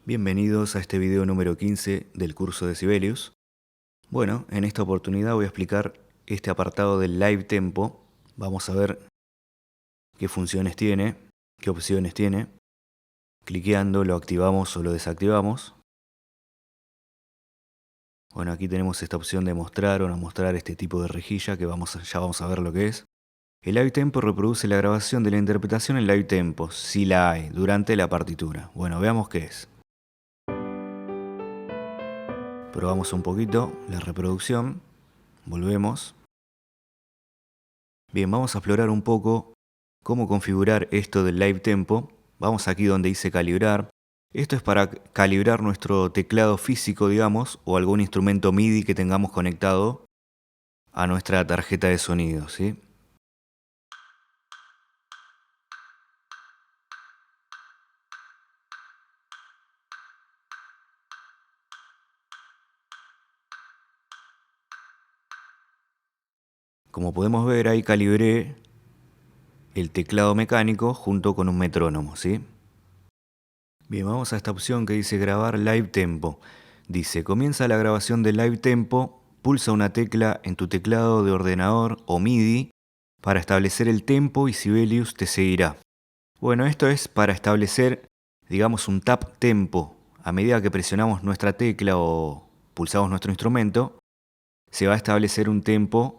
Bienvenidos a este video número 15 del curso de Sibelius. Bueno, en esta oportunidad voy a explicar este apartado del Live Tempo. Vamos a ver qué funciones tiene, qué opciones tiene. Cliqueando lo activamos o lo desactivamos. Bueno, aquí tenemos esta opción de mostrar o no mostrar este tipo de rejilla que ya vamos a ver lo que es. El Live Tempo reproduce la grabación de la interpretación en Live Tempo, si la hay, durante la partitura. Bueno, veamos qué es. Probamos un poquito la reproducción, volvemos. Bien, vamos a explorar un poco cómo configurar esto del Live Tempo. Vamos aquí donde dice calibrar. Esto es para calibrar nuestro teclado físico, digamos, o algún instrumento MIDI que tengamos conectado a nuestra tarjeta de sonido, ¿sí? Como podemos ver, ahí calibré el teclado mecánico junto con un metrónomo, ¿sí? Bien, vamos a esta opción que dice grabar Live Tempo. Dice, comienza la grabación del Live Tempo, pulsa una tecla en tu teclado de ordenador o MIDI para establecer el tempo y Sibelius te seguirá. Bueno, esto es para establecer, digamos, un tap tempo. A medida que presionamos nuestra tecla o pulsamos nuestro instrumento, se va a establecer un tempo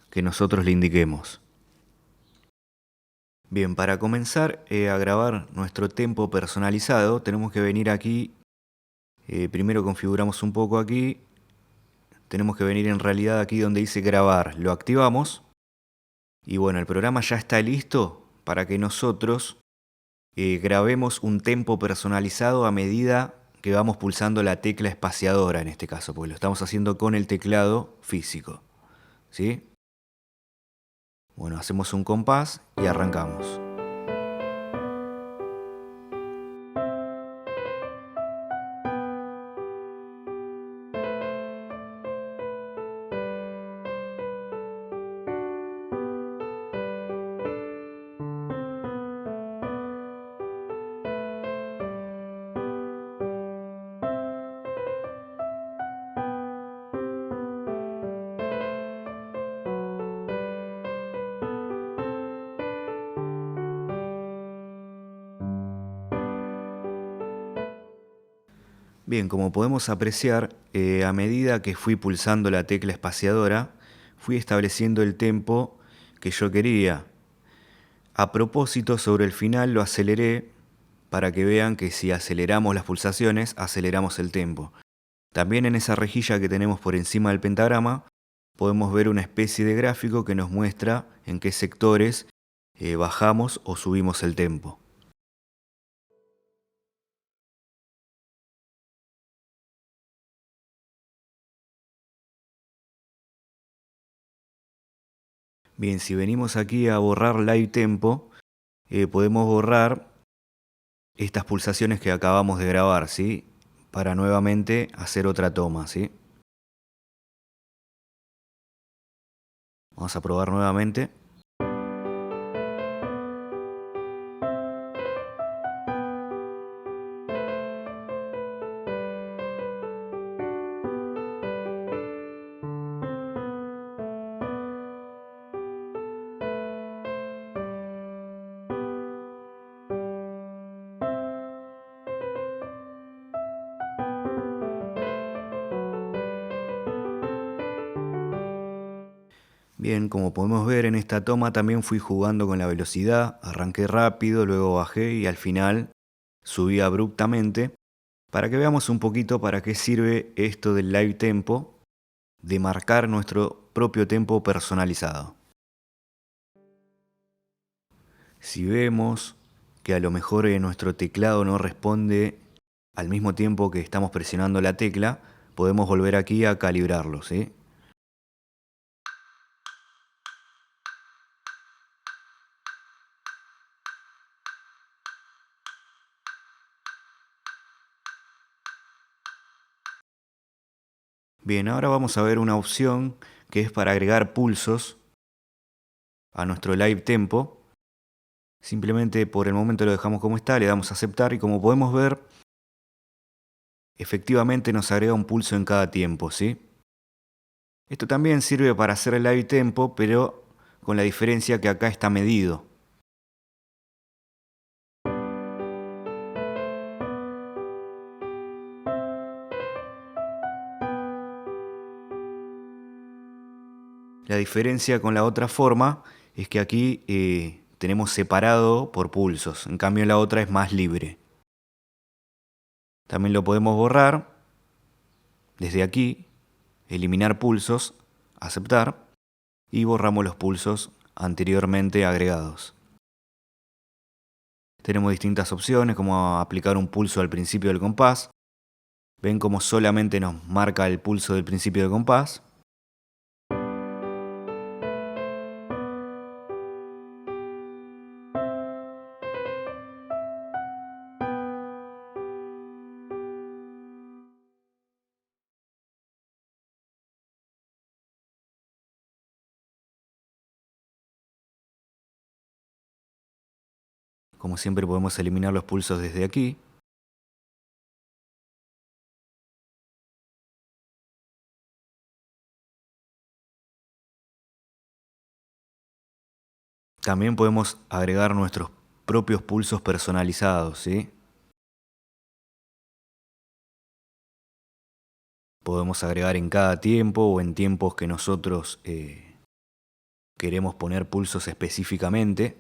que nosotros le indiquemos. Bien, para comenzar a grabar nuestro tempo personalizado, tenemos que venir aquí. Primero configuramos un poco aquí. Tenemos que venir en realidad aquí donde dice grabar. Lo activamos. Y bueno, el programa ya está listo para que nosotros grabemos un tempo personalizado a medida que vamos pulsando la tecla espaciadora en este caso, porque lo estamos haciendo con el teclado físico, ¿sí? Bueno, hacemos un compás y arrancamos. Bien, como podemos apreciar, a medida que fui pulsando la tecla espaciadora, fui estableciendo el tempo que yo quería. A propósito, sobre el final lo aceleré para que vean que si aceleramos las pulsaciones, aceleramos el tempo. También en esa rejilla que tenemos por encima del pentagrama, podemos ver una especie de gráfico que nos muestra en qué sectores bajamos o subimos el tempo. Bien, si venimos aquí a borrar Live Tempo, podemos borrar estas pulsaciones que acabamos de grabar, ¿sí? Para nuevamente hacer otra toma, ¿sí? Vamos a probar nuevamente. Bien, como podemos ver en esta toma también fui jugando con la velocidad, arranqué rápido, luego bajé y al final subí abruptamente para que veamos un poquito para qué sirve esto del Live Tempo, de marcar nuestro propio tempo personalizado. Si vemos que a lo mejor nuestro teclado no responde al mismo tiempo que estamos presionando la tecla, podemos volver aquí a calibrarlo, ¿sí? Bien, ahora vamos a ver una opción que es para agregar pulsos a nuestro Live Tempo. Simplemente por el momento lo dejamos como está, le damos a aceptar y como podemos ver, efectivamente nos agrega un pulso en cada tiempo, ¿sí? Esto también sirve para hacer el live tempo, pero con la diferencia que acá está medido. La diferencia con la otra forma es que aquí tenemos separado por pulsos, en cambio la otra es más libre. También lo podemos borrar desde aquí, eliminar pulsos, aceptar, y borramos los pulsos anteriormente agregados. Tenemos distintas opciones como aplicar un pulso al principio del compás. Ven cómo solamente nos marca el pulso del principio del compás. Como siempre podemos eliminar los pulsos desde aquí. También podemos agregar nuestros propios pulsos personalizados, ¿sí? Podemos agregar en cada tiempo o en tiempos que nosotros queremos poner pulsos específicamente.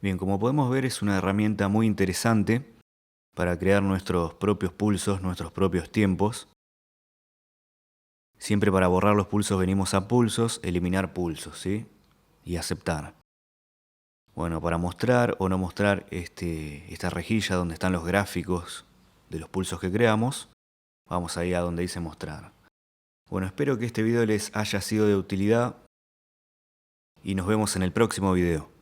Bien, como podemos ver es una herramienta muy interesante para crear nuestros propios pulsos, nuestros propios tiempos. Siempre para borrar los pulsos venimos a pulsos, eliminar pulsos, ¿sí? Y aceptar. Bueno, para mostrar o no mostrar esta rejilla donde están los gráficos de los pulsos que creamos, vamos ahí a donde dice mostrar. Bueno, espero que este video les haya sido de utilidad y nos vemos en el próximo video.